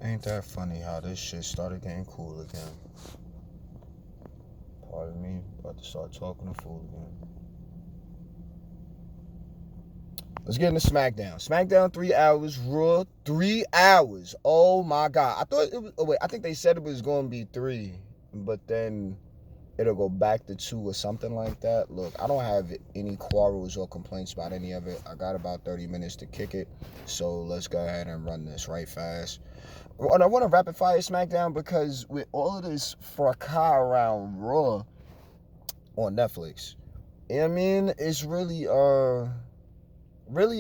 Ain't that funny how this shit started getting cool again? Pardon me, about to start talking to fool again. Let's get into SmackDown. SmackDown 3 hours, Raw 3 hours. Oh my god. I thought it was, oh wait, I think they said it was going to be 3, but then it'll go back to 2 or something like that. Look, I don't have any quarrels or complaints about any of it. I got about 30 minutes to kick it, so let's go ahead and run this right fast. And I want to rapid fire SmackDown because with all of this fracas around Raw on Netflix, you know what I mean, it's really a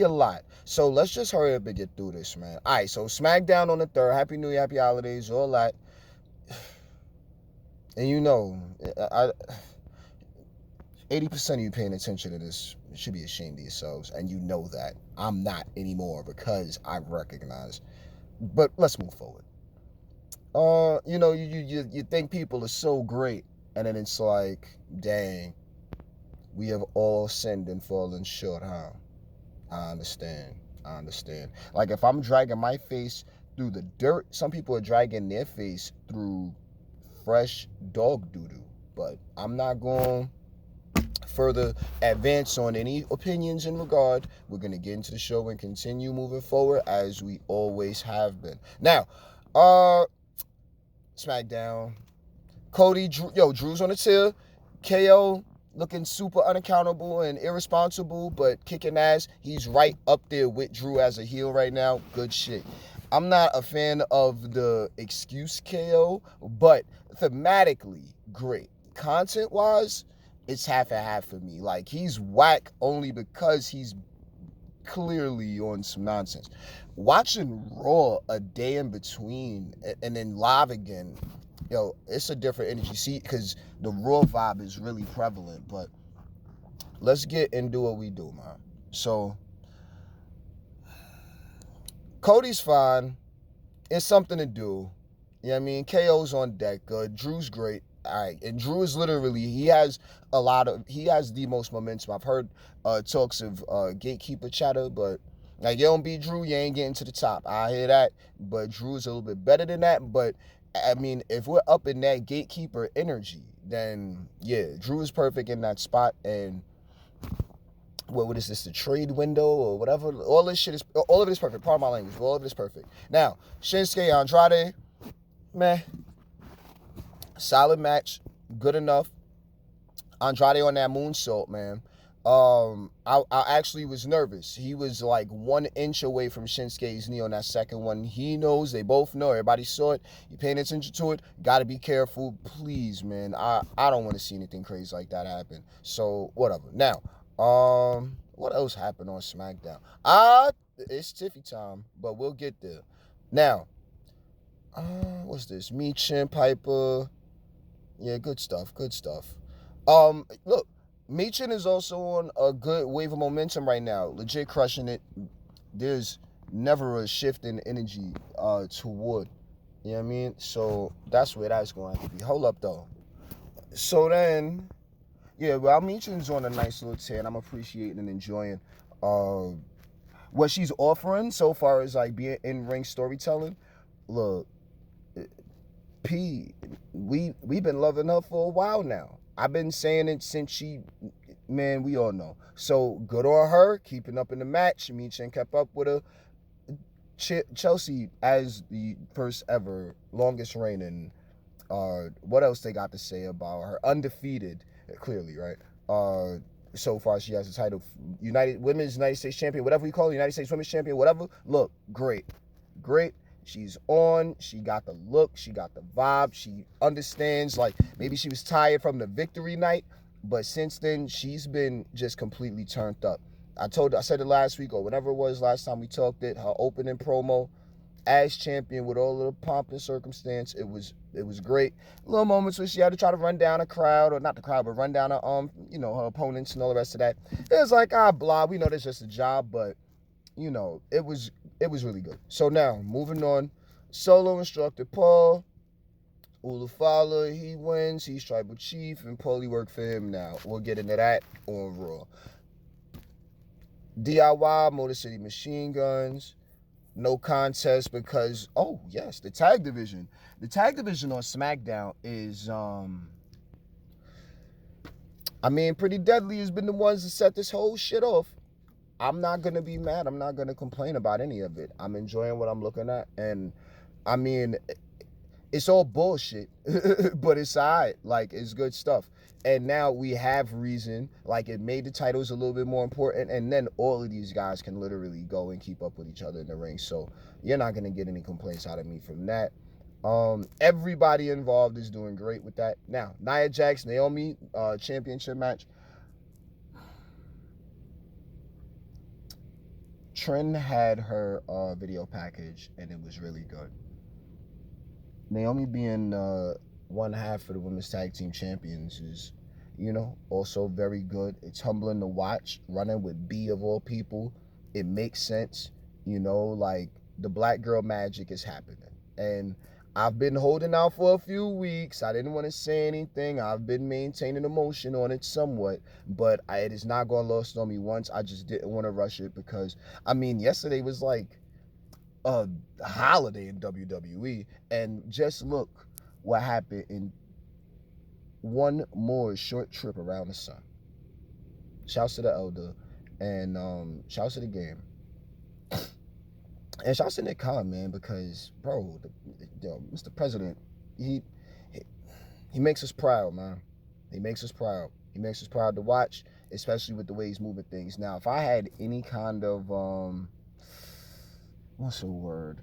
lot. So let's just hurry up and get through this, man. All right, so SmackDown on the 3rd. Happy New Year, happy holidays, all that. And you know, 80% of you paying attention to this should be ashamed of yourselves, and you know that. I'm not anymore because I recognize. But let's move forward. You think people are so great, and then it's like, dang, we have all sinned and fallen short, huh? I understand. I understand. Like if I'm dragging my face through the dirt, some people are dragging their face through fresh dog doo-doo. But I'm not going further advance on any opinions in regard. We're going to get into the show and continue moving forward as we always have been. Now, SmackDown. Cody, Drew's on the tier. KO looking super unaccountable and irresponsible, but kicking ass. He's right up there with Drew as a heel right now. Good shit. I'm not a fan of the excuse KO, but thematically, great. Content-wise, it's half and half for me. Like, he's whack only because he's clearly on some nonsense. Watching Raw a day in between and then live again, it's a different energy. See, because the Raw vibe is really prevalent. But let's get into what we do, man. So, Cody's fine. It's something to do. You know what I mean? KO's on deck. Good. Drew's great. All right. And Drew is literally, he has the most momentum. I've heard talks of gatekeeper chatter, but like, you don't beat Drew, you ain't getting to the top. I hear that. But Drew is a little bit better than that. But I mean, if we're up in that gatekeeper energy, then yeah, Drew is perfect in that spot. And what is this, the trade window or whatever? All of it is perfect. Pardon my language. All of it is perfect. Now, Shinsuke Andrade, meh. Solid match. Good enough. Andrade on that moonsault, man. I actually was nervous. He was like 1 inch away from Shinsuke's knee on that second one. He knows, they both know. Everybody saw it. You're paying attention to it. Got to be careful. Please, man. I don't want to see anything crazy like that happen. So, whatever. Now, what else happened on SmackDown? It's Tiffy time, but we'll get there. Now, what's this? Meechin, Piper. Yeah, good stuff. Good stuff. Look, Meechin is also on a good wave of momentum right now. Legit crushing it. There's never a shift in energy toward. You know what I mean? So that's where that's going to have to be. Hold up though. So then, yeah, well, Meechin's on a nice little tear, and I'm appreciating and enjoying what she's offering so far as like being in ring storytelling. Look, P, we've been loving her for a while now. I've been saying it since man, we all know. So good on her, keeping up in the match. Meechin kept up with her. Chelsea as the first ever longest reigning. What else they got to say about her? Undefeated, clearly, right? So far she has the title, Women's United States Champion, whatever you call it, United States Women's Champion, whatever. Look, great. She's on. She got the look. She got the vibe. She understands. Like, maybe she was tired from the victory night, but since then, she's been just completely turned up. I said it last week or whenever it was last time we talked it, her opening promo as champion with all of the pomp and circumstance, it was great. Little moments where she had to try to run down a crowd, or not the crowd, but run down her her opponents and all the rest of that. It was like, blah, we know that's just a job, but it was really good. So now, moving on, solo instructor Paul Ulufala, he wins. He's tribal chief, and Paulie worked for him now. We'll get into that on Raw. DIY, Motor City Machine Guns. no contest because, oh yes, the tag division. The tag division on SmackDown is I mean, Pretty Deadly has been the ones that set this whole shit off. I'm not gonna be mad. I'm not gonna complain about any of it. I'm enjoying what I'm looking at, and I mean, it's all bullshit, but it's alright. Like, it's good stuff. And now we have reason. Like, it made the titles a little bit more important, and then all of these guys can literally go and keep up with each other in the ring. So you're not gonna get any complaints out of me from that. Everybody involved is doing great with that. Now, Nia Jax, Naomi, championship match. Trin had her video package, and it was really good. Naomi being one half of the women's tag team champions is, also very good. It's humbling to watch. Running with B of all people, it makes sense. Like, the black girl magic is happening. And I've been holding out for a few weeks. I didn't want to say anything. I've been maintaining emotion on it somewhat, but it is not going lost on me once. I just didn't want to rush it because, yesterday was like a holiday in WWE, and just look what happened in one more short trip around the sun. Shouts to the elder, and shouts to the game, and shouts to Nick Khan, man, because bro, Mr. President, he makes us proud, man. He makes us proud. He makes us proud to watch, especially with the way he's moving things. Now, if I had any kind of what's the word?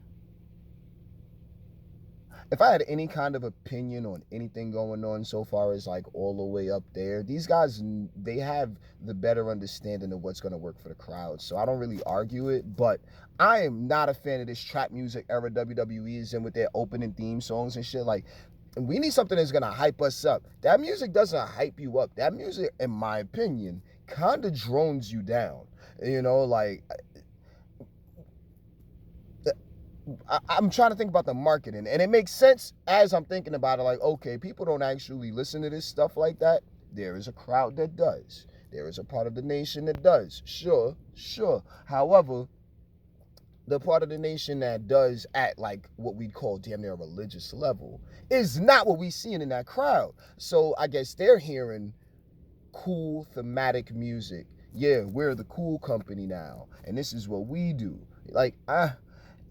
If I had any kind of opinion on anything going on so far as like all the way up there, these guys, they have the better understanding of what's going to work for the crowd. So I don't really argue it, but I am not a fan of this trap music era WWE is in with their opening theme songs and shit. Like, we need something that's going to hype us up. That music doesn't hype you up. That music, in my opinion, kind of drones you down. Like, I'm trying to think about the marketing, and it makes sense as I'm thinking about it. Like, okay, people don't actually listen to this stuff like that. There is a crowd that does. There is a part of the nation that does. Sure. However, the part of the nation that does at like what we'd call damn near a religious level is not what we seeing in that crowd. So I guess they're hearing cool thematic music. Yeah, we're the cool company now, and this is what we do. Like,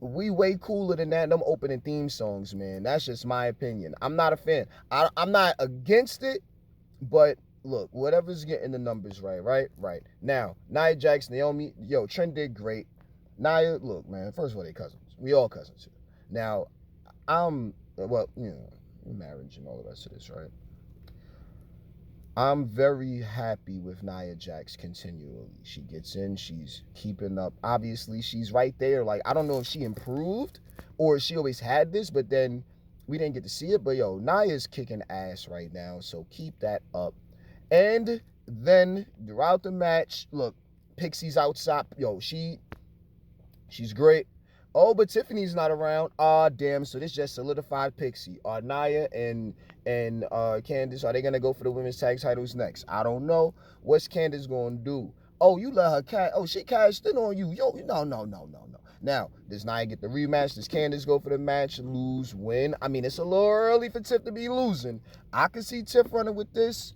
we way cooler than that. Them opening theme songs, man. That's just my opinion. I'm not a fan. I'm not against it, but look, whatever's getting the numbers right. Now, Nia Jax, Naomi, Trent did great. Nia, look, man, first of all, they cousins. We all cousins here. Now, marriage and all the rest of this, right? I'm very happy with Nia Jax continually. She gets in, she's keeping up. Obviously, she's right there. Like, I don't know if she improved or she always had this, but then we didn't get to see it. But Nia's kicking ass right now, so keep that up. And then throughout the match, look, Pixie's outside. She's great. Oh, but Tiffany's not around. Damn. So this just solidified Pixie. Nia and Candice, are they gonna go for the women's tag titles next? I don't know. What's Candice gonna do? Oh, you let her cash. Oh, she cashed in on you. No. Now, does Nia get the rematch? Does Candice go for the match? Lose, win? It's a little early for Tiff to be losing. I can see Tiff running with this.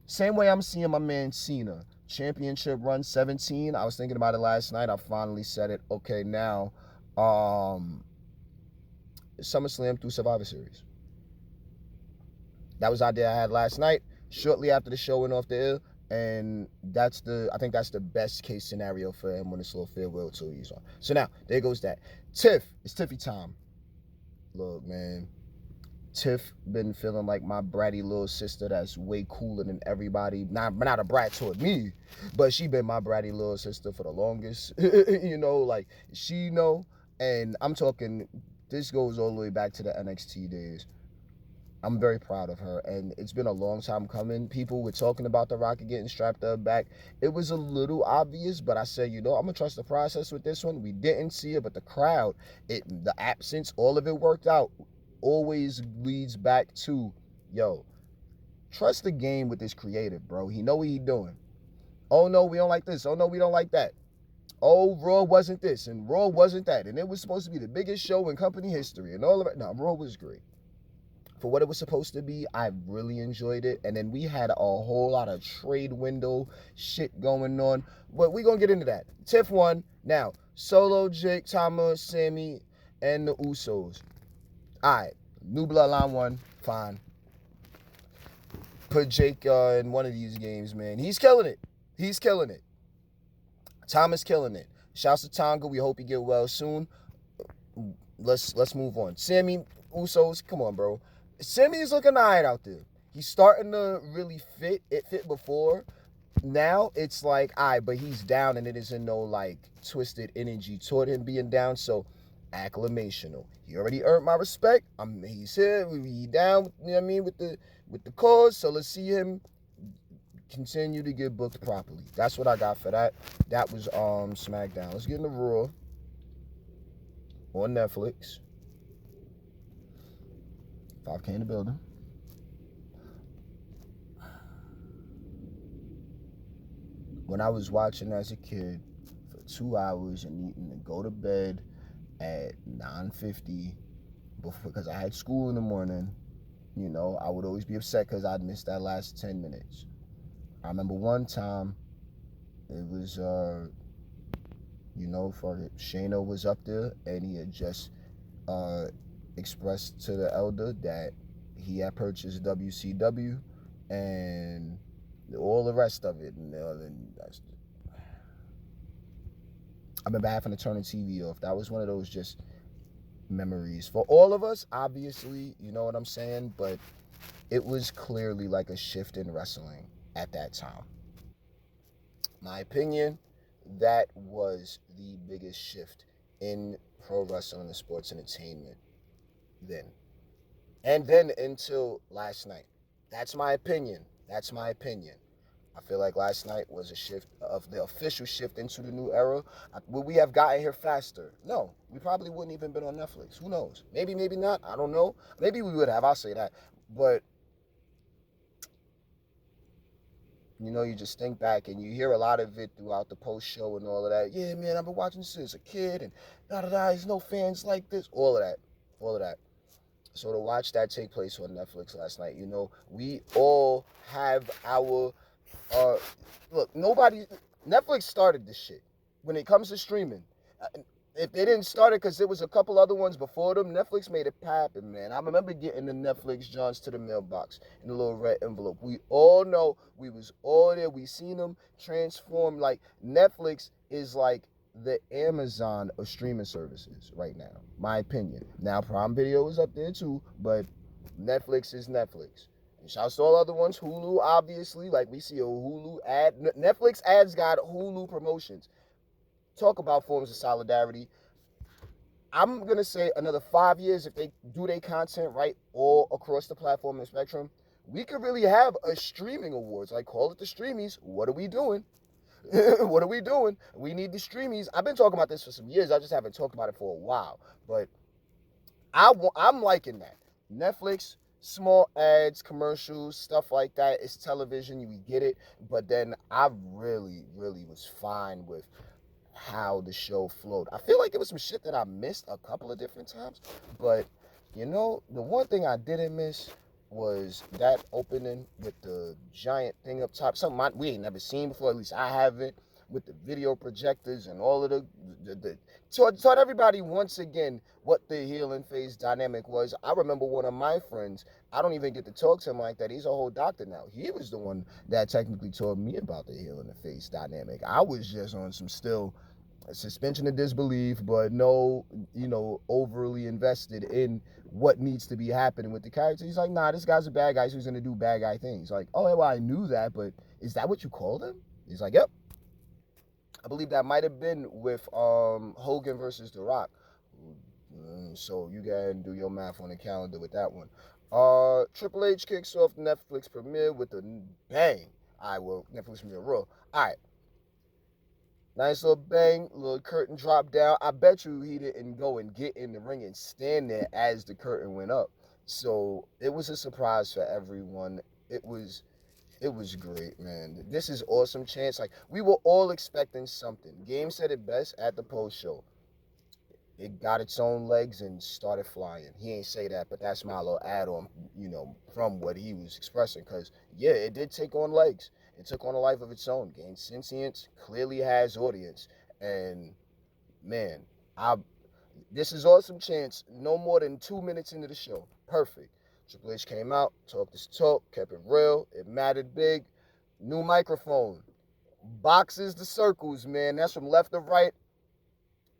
Same way I'm seeing my man Cena. Championship run 17. I was thinking about it last night. I finally said it. Okay, now SummerSlam through Survivor Series. That was the idea I had last night, shortly after the show went off the air, and I think that's the best case scenario for him when this little farewell tour he's on. So now, there goes that. Tiff, it's Tiffy time. Look, man, Tiff been feeling like my bratty little sister that's way cooler than everybody. Not a brat toward me, but she been my bratty little sister for the longest. Like, she know, and I'm talking, this goes all the way back to the NXT days. I'm very proud of her, and it's been a long time coming. People were talking about The Rocket getting strapped up back. It was a little obvious, but I said, I'm going to trust the process with this one. We didn't see it, but the crowd, the absence, all of it worked out. Always leads back to, trust the game with this creative, bro. He know what he doing. Oh, no, we don't like this. Oh, no, we don't like that. oh, Raw wasn't this and Raw wasn't that, and it was supposed to be the biggest show in company history and all of it. No, Raw was great. For what it was supposed to be, I really enjoyed it. And then we had a whole lot of trade window shit going on. But we're going to get into that. Tiff 1. Now, Solo, Jake, Tama, Sammy, and the Usos. All right. New Bloodline 1. Fine. Put Jake in one of these games, man. He's killing it. He's killing it. Tama's killing it. Shouts to Tonga. We hope he get well soon. Let's move on. Sammy, Usos. Come on, bro. Sammy's looking alright out there. He's starting to really fit. It fit before. Now it's like, alright, but he's down and it isn't no like twisted energy toward him being down. So acclamational. He already earned my respect. He's here. He down, you know what I mean, with the cause. So let's see him continue to get booked properly. That's what I got for that. That was SmackDown. Let's get into Raw on Netflix. 5K in the building. When I was watching as a kid for 2 hours and needing to go to bed at 9:50 because I had school in the morning, you know, I would always be upset because I'd missed that last 10 minutes. I remember one time, it was, you know, Shayna was up there and he had just expressed to the elder that he had purchased WCW and all the rest of it. And I remember having to turn the TV off. That was one of those just memories for all of us, obviously, you know what I'm saying? But it was clearly like a shift in wrestling at that time. My opinion, that was the biggest shift in pro wrestling and sports entertainment then. And then until last night. That's my opinion. That's my opinion. I feel like last night was a shift of the official shift into the new era. Would we have gotten here faster? No. We probably wouldn't even been on Netflix. Who knows? Maybe, maybe not. I don't know. Maybe we would have. I'll say that. But, you know, you just think back and you hear a lot of it throughout the post show and all of that. Yeah, man, I've been watching this as a kid and there's no fans like this. All of that. All of that. So to watch that take place on Netflix last night, you know, we all have our, look, Netflix started this shit. When it comes to streaming, if they didn't start it because there was a couple other ones before them, Netflix made it happen, man. I remember getting the Netflix Johns to the mailbox in a little red envelope. We all know, we was all there. We seen them transform. Like, Netflix is like the Amazon of streaming services right now, my opinion. Now, Prime Video is up there too, but Netflix is Netflix. And shouts to all other ones. Hulu, obviously, like we see a Hulu ad. Netflix ads got Hulu promotions. Talk about forms of solidarity. I'm going to say another 5 years, if they do their content right all across the platform and spectrum, we could really have a streaming awards. Like, call it the Streamies. What are we doing? What are we doing? We need the Streamies. I've been talking about this for some years. I just haven't talked about it for a while. But I'm liking that. Netflix, small ads, commercials, stuff like that. It's television. We get it. But then I really, really was fine with how the show flowed. I feel like there was some shit that I missed a couple of different times. But, you know, the one thing I didn't miss was that opening with the giant thing up top. Something we ain't never seen before, at least I haven't, with the video projectors and all of the taught everybody once again what the heel and face dynamic was. I remember one of my friends, I don't even get to talk to him like that. He's a whole doctor now. He was the one that technically told me about the heel and the face dynamic. I was just on some still suspension of disbelief, but no, you know, overly invested in what needs to be happening with the character. He's like, nah, this guy's a bad guy, so he's gonna do bad guy things. Like, oh, well, I knew that, but is that what you called him? He's like, yep. I believe that might have been with Hogan versus The Rock. So you can do your math on the calendar with that one. Triple H kicks off the Netflix premiere with a bang. All right, well, Netflix premiere Raw. All right. Nice little bang, little curtain drop down. I bet you he didn't go and get in the ring and stand there as the curtain went up. So it was a surprise for everyone. It was It was great, man. This is awesome chance. Like, we were all expecting something. Game said it best at the post show. It got its own legs and started flying. He ain't say that, but that's my little add on, from what he was expressing. Because, yeah, it did take on legs. It took on a life of its own. Gained sentience, clearly has audience. And, man, I this is awesome chance. No more than 2 minutes into the show. Perfect. Triple H came out, talked his talk, kept it real. It mattered big. New microphone. Boxes to circles, man. That's from left to right.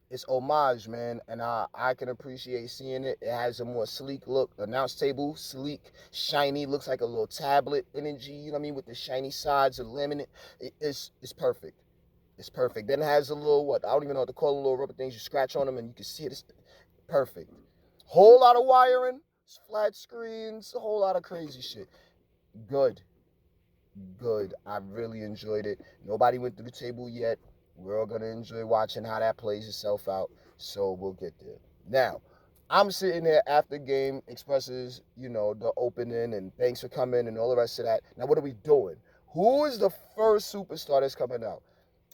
It's homage, man, and I can appreciate seeing it. It has a more sleek look. Announce table, sleek, shiny, looks like a little tablet energy. You know what I mean, with the shiny sides of laminate. It's perfect. It's perfect. Then it has a little what I don't even know what to call them, little rubber things you scratch on them and you can see it. It's perfect. Whole lot of wiring, flat screens, a whole lot of crazy shit. Good, good. I really enjoyed it. Nobody went through the table yet. We're all gonna enjoy watching how that plays itself out. So we'll get there. Now, I'm sitting there after game expresses, the opening and thanks for coming and all the rest of that. Now, what are we doing? Who is the first superstar that's coming out?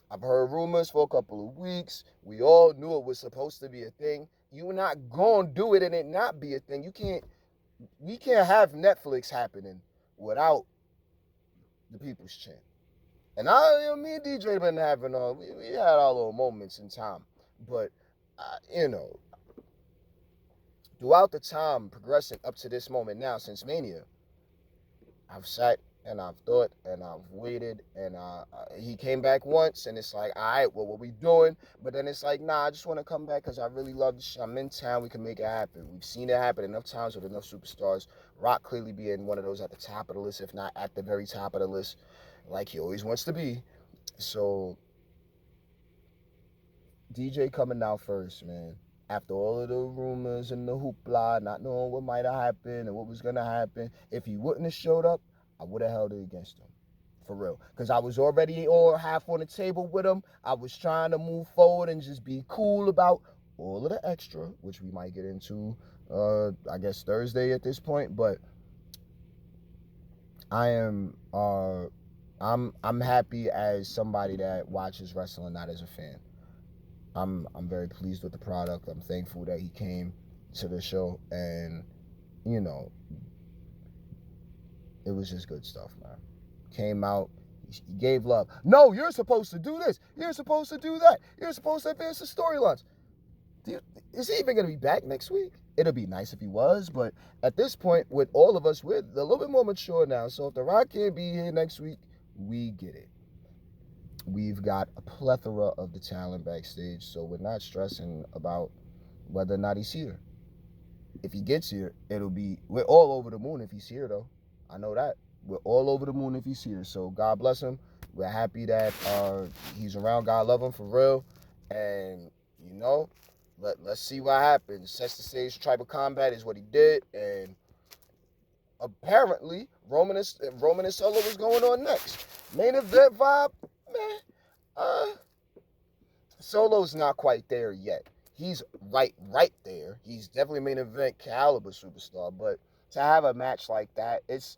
I've heard rumors for a couple of weeks. We all knew it was supposed to be a thing. You're not gonna do it and it not be a thing. We can't have Netflix happening without the People's Champ. And me and DJ been having, we had our little moments in time. But, you know, throughout the time progressing up to this moment now since Mania, I've sat and I've thought and I've waited and he came back once and it's like, all right, well, what we doing? But then it's like, nah, I just want to come back because I really love the shit. I'm in town. We can make it happen. We've seen it happen enough times with enough superstars. Rock clearly being one of those at the top of the list, if not at the very top of the list, like he always wants to be. So DJ coming out first, man. After all of the rumors and the hoopla, not knowing what might have happened and what was gonna happen, if he wouldn't have showed up, I would have held it against him. For real. Because I was already all half on the table with him. I was trying to move forward and just be cool about all of the extra, which we might get into I guess Thursday at this point. But I am I'm happy as somebody that watches wrestling, not as a fan. I'm very pleased with the product. I'm thankful that he came to the show, and you know, it was just good stuff, man. Came out, he gave love. No, you're supposed to do this. You're supposed to do that. You're supposed to advance the storylines. Is he even going to be back next week? It'll be nice if he was, but at this point, with all of us, we're a little bit more mature now. So if The Rock can't be here next week, we get it. We've got a plethora of the talent backstage, so we're not stressing about whether or not he's here. If he gets here, we're all over the moon if he's here, though. I know that. We're all over the moon if he's here. So God bless him. We're happy that he's around. God love him for real. And, let's see what happens. Sets the stage for Tribal Combat is what he did. And apparently, Roman and Solo was going on next. Main event vibe, man. Solo's not quite there yet. He's right there. He's definitely main event caliber superstar. But to have a match like that, it's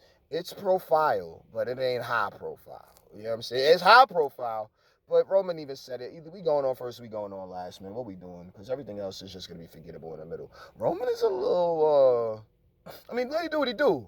profile, but it ain't high profile. You know what I'm saying? It's high profile, but Roman even said it. Either we going on first or we going on last, man. What we doing? Because everything else is just going to be forgettable in the middle. Roman is a little, let him do what he do.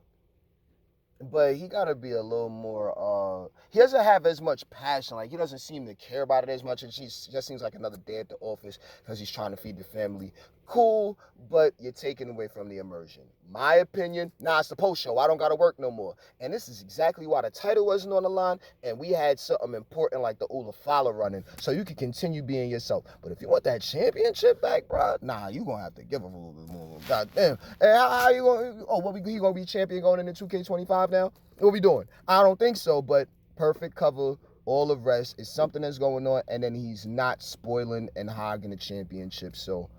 But he gotta be a little more. He doesn't have as much passion. Like he doesn't seem to care about it as much. And she just seems like another day at the office because he's trying to feed the family. Cool, but you're taking away from the immersion. My opinion. Nah, it's the post show. I don't gotta work no more. And this is exactly why the title wasn't on the line. And we had something important like the Ula Fala running, so you can continue being yourself. But if you want that championship back, bro, nah, you gonna have to give a little bit more. God damn. And how you gonna? Oh, he gonna be champion going into 2K25 now? What we doing? I don't think so. But perfect cover. All the rest is something that's going on, and then he's not spoiling and hogging the championship. So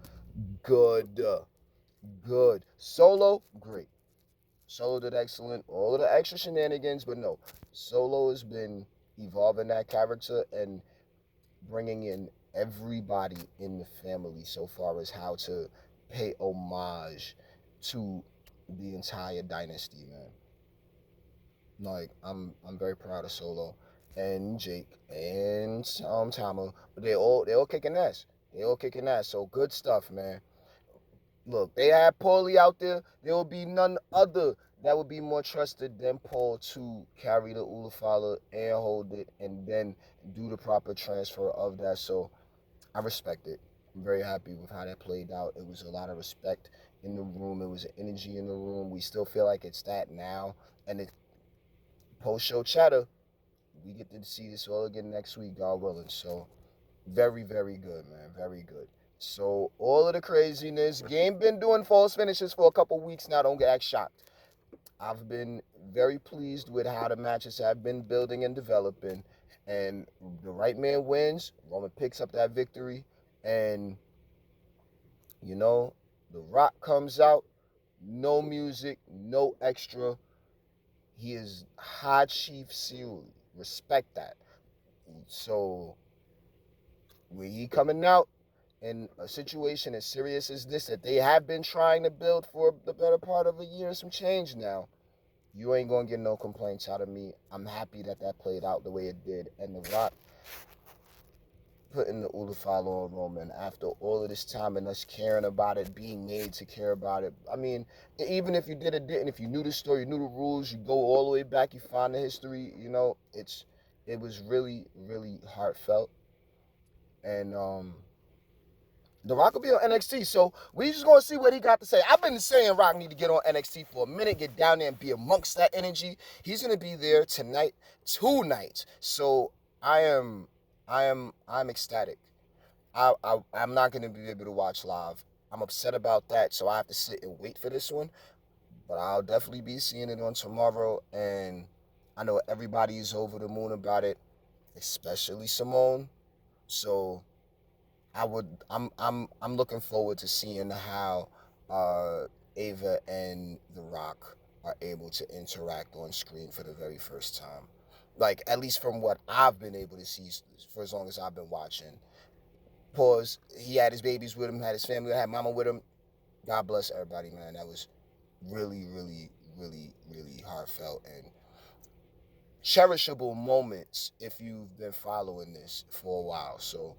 good. Solo, great. Solo did excellent. All of the extra shenanigans, but no. Solo has been evolving that character and bringing in everybody in the family so far as how to pay homage to the entire dynasty, man. Like I'm very proud of Solo and Jake and Tama. But they all kicking ass. They all kicking ass. So good stuff, man. Look, they had Paulie out there. There will be none other that would be more trusted than Paul to carry the Ulafala and hold it and then do the proper transfer of that. So I respect it. I'm very happy with how that played out. It was a lot of respect in the room. It was an energy in the room. We still feel like it's that now. And it post show chatter, we get to see this all again next week, God willing. So very, very good, man. Very good. So all of the craziness, game been doing false finishes for a couple weeks now. Don't get shocked. I've been very pleased with how the matches have been building and developing. And the right man wins. Roman picks up that victory. And, you know, The Rock comes out. No music, no extra. He is High Chief Seal. Respect that. So when he coming out in a situation as serious as this that they have been trying to build for the better part of a year and some change now, you ain't gonna get no complaints out of me. I'm happy that that played out the way it did. And The Rock putting the Ulafala on Roman after all of this time and us caring about it, being made to care about it. I mean, even if you did or didn't, if you knew the story, you knew the rules, you go all the way back, you find the history, it was really, really heartfelt. And The Rock will be on NXT, so we just gonna see what he got to say. I've been saying Rock need to get on NXT for a minute, get down there and be amongst that energy. He's gonna be there tonight, 2 nights. So I am, I'm ecstatic. I'm not gonna be able to watch live. I'm upset about that, so I have to sit and wait for this one. But I'll definitely be seeing it on tomorrow, and I know everybody is over the moon about it, especially Simone. So I'm looking forward to seeing how Ava and The Rock are able to interact on screen for the very first time. Like at least from what I've been able to see for as long as I've been watching. Pause. He had his babies with him, had his family, had mama with him. God bless everybody, man. That was really, really, really, really heartfelt and cherishable moments if you've been following this for a while. So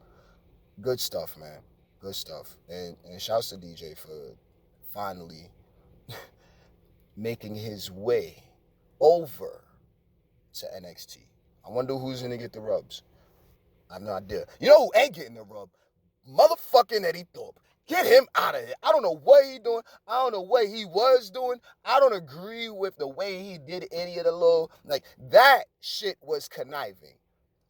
good stuff, man. Good stuff. And shouts to DJ for finally making his way over to NXT. I wonder who's gonna get the rubs. I'm not there. You know who ain't getting the rub? Motherfucking Eddie Thorpe. Get him out of here. I don't know what he doing. I don't know what he was doing. I don't agree with the way he did any of the little like that shit was conniving.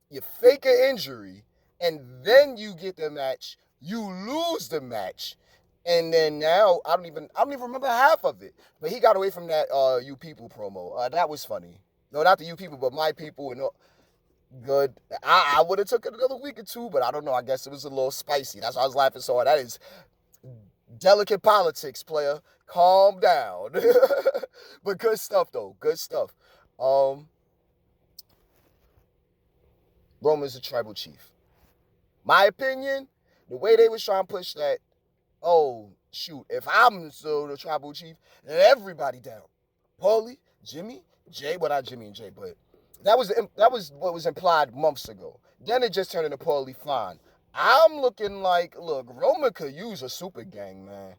You fake an injury, and then you get the match, you lose the match, and then now I don't even remember half of it. But he got away from that you people promo. That was funny. No, not the you people, but my people and good. I would have took it another week or two, but I don't know. I guess it was a little spicy. That's why I was laughing so hard. That is delicate politics, player. Calm down. But good stuff though. Good stuff. Um, Roman's a tribal chief. My opinion, the way they was trying to push that, oh shoot, if I'm so the tribal chief, then everybody down. Paulie, Jimmy, Jay, well not Jimmy and Jay, but that was what was implied months ago. Then it just turned into Paulie fine. I'm looking like, look, Roman could use a super gang, man.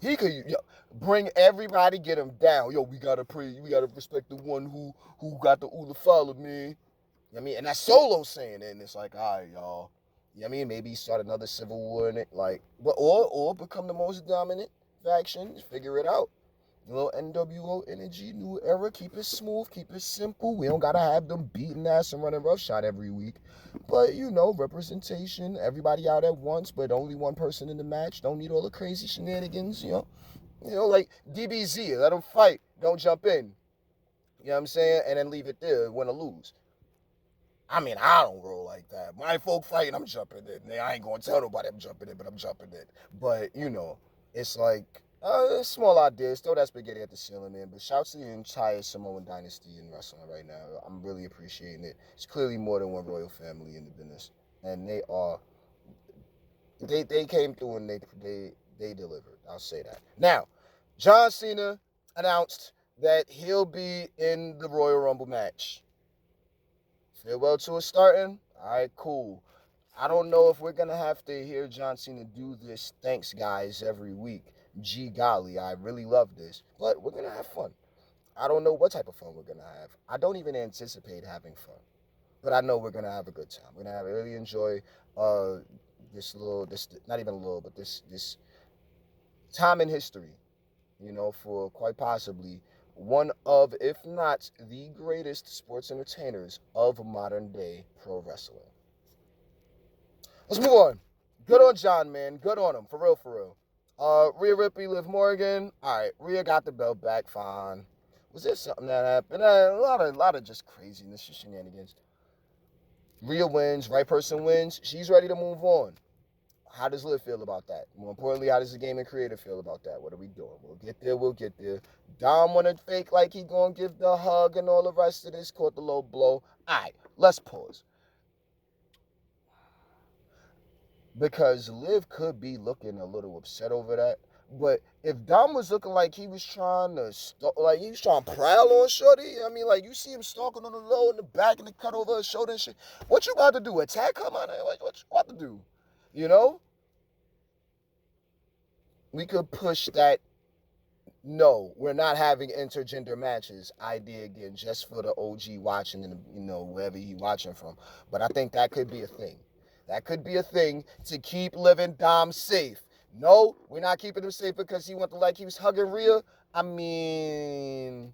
He could bring everybody, get him down. Yo, we gotta pray, we gotta respect the one who got the Ula follow, man. You know what I mean? And that's Solo saying it, and it's like, all right, y'all. You know what I mean? Maybe start another civil war in it, like, but or become the most dominant faction. Figure it out. A little NWO energy, new era. Keep it smooth, keep it simple. We don't gotta have them beating ass and running roughshod every week. But representation. Everybody out at once, but only one person in the match. Don't need all the crazy shenanigans. Like DBZ. Let them fight. Don't jump in. You know what I'm saying? And then leave it there. Win or lose. I mean, I don't roll like that. My folk fighting, I'm jumping in. I ain't gonna tell nobody I'm jumping in, but I'm jumping in. But it's like small ideas. Throw that spaghetti at the ceiling, man. But shouts to the entire Samoan dynasty in wrestling right now. I'm really appreciating it. It's clearly more than one royal family in the business, and they came through and they delivered. I'll say that. Now, John Cena announced that he'll be in the Royal Rumble match. Farewell to a starting. All right, cool. I don't know if we're gonna have to hear John Cena do this "thanks guys" every week. Gee golly, I really love this, but we're gonna have fun. I don't know what type of fun we're gonna have. I don't even anticipate having fun, but I know we're gonna have a good time. We're gonna really enjoy uh this not even a little, but this time in history. For quite possibly one of, if not the greatest sports entertainers of modern day pro wrestling. Let's move on. Good on John, man. Good on him. For real, for real. Rhea Ripley, Liv Morgan. All right, Rhea got the belt back. Fine. Was there something that happened? A lot of just craziness, shenanigans. Rhea wins. Right person wins. She's ready to move on. How does Liv feel about that? More importantly, how does the gaming creator feel about that? What are we doing? We'll get there. We'll get there. Dom want to fake like he gonna give the hug and all the rest of this. Caught the low blow. All right, let's pause. Because Liv could be looking a little upset over that. But if Dom was looking like he was trying to prowl on Shorty, I mean, like you see him stalking on the low in the back and the cut over her shoulder and shit. What you about to do? Attack her, man? What you about to do? You know, we could push that. No, we're not having intergender matches idea again, just for the OG watching and wherever he watching from. But I think that could be a thing. That could be a thing to keep living Dom safe. No, we're not keeping him safe because he went to like he was hugging Rhea. I mean,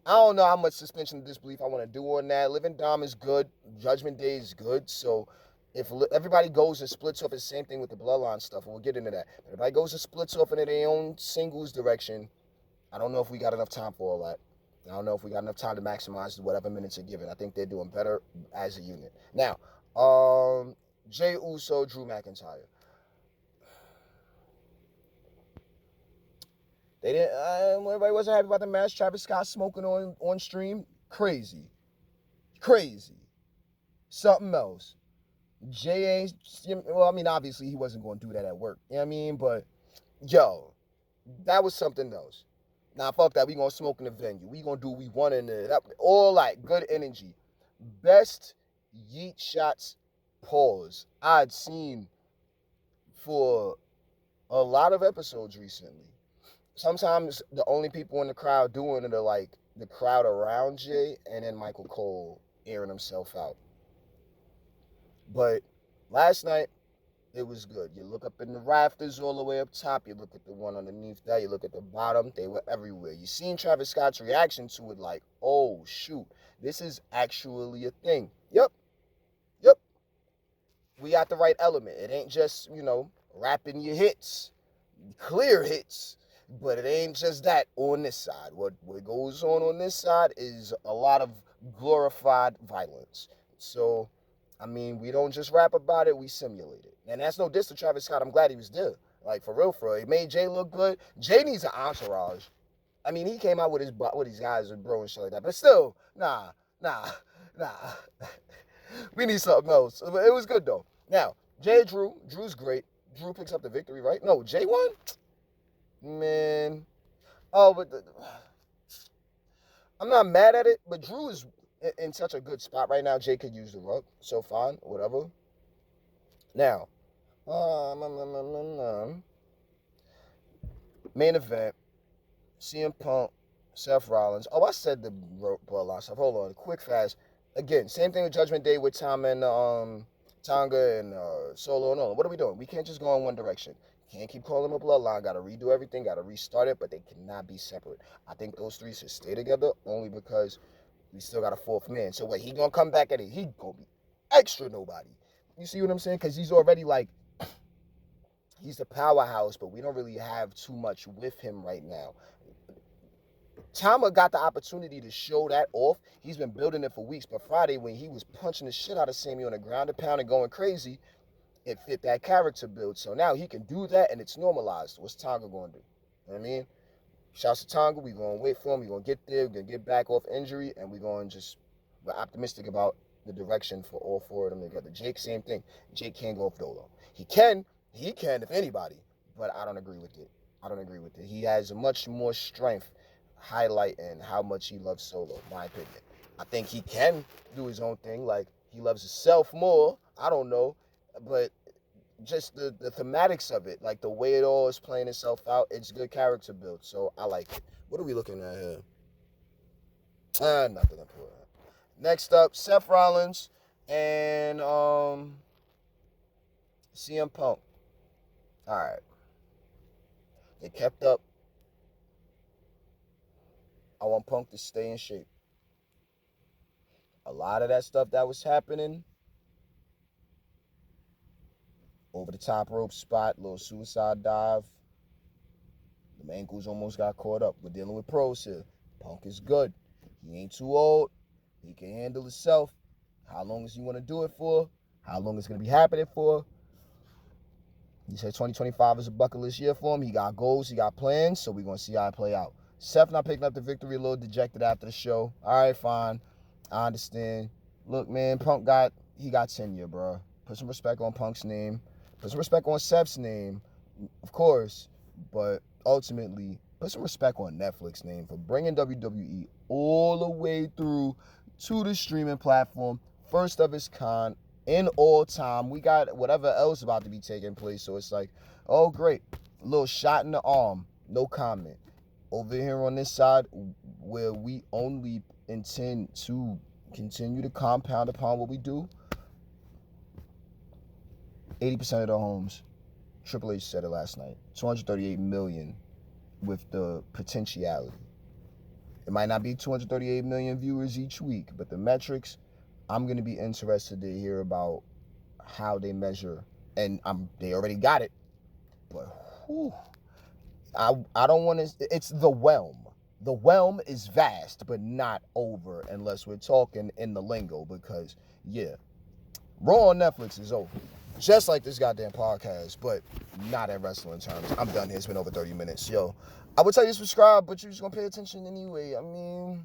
I don't know how much suspension of disbelief I want to do on that. Living Dom is good. Judgment Day is good. So if everybody goes and splits off, it's the same thing with the bloodline stuff, and we'll get into that. But if everybody goes and splits off into their own singles direction, I don't know if we got enough time for all that. I don't know if we got enough time to maximize whatever minutes are given. I think they're doing better as a unit. Now, Jey Uso, Drew McIntyre. They didn't. Everybody wasn't happy about the match. Travis Scott smoking on stream. Crazy, crazy. Something else. Jay ain't. Well, I mean, obviously he wasn't going to do that at work. You know what I mean? But yo, that was something else. Nah, fuck that. We gonna smoke in the venue. We gonna do what we want in there. All like good energy. Best yeet shots pause I'd seen for a lot of episodes recently. Sometimes the only people in the crowd doing it are like the crowd around Jay and then Michael Cole airing himself out. But last night, it was good. You look up in the rafters all the way up top. You look at the one underneath that. You look at the bottom. They were everywhere. You seen Travis Scott's reaction to it like, oh, shoot. This is actually a thing. Yep. Yep. We got the right element. It ain't just, rapping your hits. Clear hits. But it ain't just that on this side. What goes on this side is a lot of glorified violence. So, I mean, we don't just rap about it, we simulate it. And that's no diss to Travis Scott. I'm glad he was there. Like, for real, for real. It made Jay look good. Jay needs an entourage. I mean, he came out with his guys with bro and shit like that. But still, nah. We need something else. But it was good, though. Now, Jay Drew. Drew's great. Drew picks up the victory, right? No, Jay won? Man. Oh, but I'm not mad at it, but Drew is in such a good spot right now. Jay could use the rug, so fine, whatever. Now, main event: CM Punk, Seth Rollins. Oh, I said the bloodline stuff. Hold on, quick, fast. Again, same thing with Judgment Day with Tom and Tonga and Solo and all. What are we doing? We can't just go in one direction. Can't keep calling them a bloodline. Got to redo everything. Got to restart it. But they cannot be separate. I think those three should stay together only because we still got a fourth man. So wait, he gonna come back at it. He gonna be extra nobody. You see what I'm saying? Because he's already like, he's the powerhouse, but we don't really have too much with him right now. Tama got the opportunity to show that off. He's been building it for weeks. But Friday, when he was punching the shit out of Sammy on the ground and pound and going crazy, it fit that character build. So now he can do that and it's normalized. What's Tonga going to do? You know what I mean? Shouts to Tonga. We're going to wait for him. We're going to get there. We're going to get back off injury. And we're optimistic about the direction for all four of them together. Jake, same thing. Jake can't go off Dolo. He can, if anybody. But I don't agree with it. He has much more strength. highlighting how much he loves Solo, in my opinion. I think he can do his own thing. Like, he loves himself more. I don't know. But just the thematics of it, like the way it all is playing itself out, it's good character build. So I like it. What are we looking at here? Nothing important. Next up, Seth Rollins and CM Punk. All right. They kept up. I want Punk to stay in shape. A lot of that stuff that was happening, over the top rope spot, little suicide dive. The ankles almost got caught up. We're dealing with pros here. Punk is good. He ain't too old. He can handle himself. How long does he want to do it for? How long is it going to be happening for? He said 2025 is a bucket list year for him. He got goals. He got plans. So we're going to see how it play out. Seth not picking up the victory, a little dejected after the show. All right, fine. I understand. Look, man, Punk got tenure, bro. Put some respect on Punk's name. Put some respect on Seth's name, of course. But ultimately, put some respect on Netflix's name for bringing WWE all the way through to the streaming platform. First of its kind in all time. We got whatever else about to be taking place. So it's like, oh, great. A little shot in the arm. No comment. Over here on this side, where we only intend to continue to compound upon what we do, 80% of the homes, Triple H said it last night, 238 million with the potentiality. It might not be 238 million viewers each week, but the metrics, I'm going to be interested to hear about how they measure. And they already got it. But whew, I don't want to, it's the realm. The realm is vast, but not over unless we're talking in the lingo because, yeah, Raw on Netflix is over. Just like this goddamn podcast, but not in wrestling terms. I'm done here. It's been over 30 minutes. Yo, I would tell you to subscribe, but you're just going to pay attention anyway. I mean,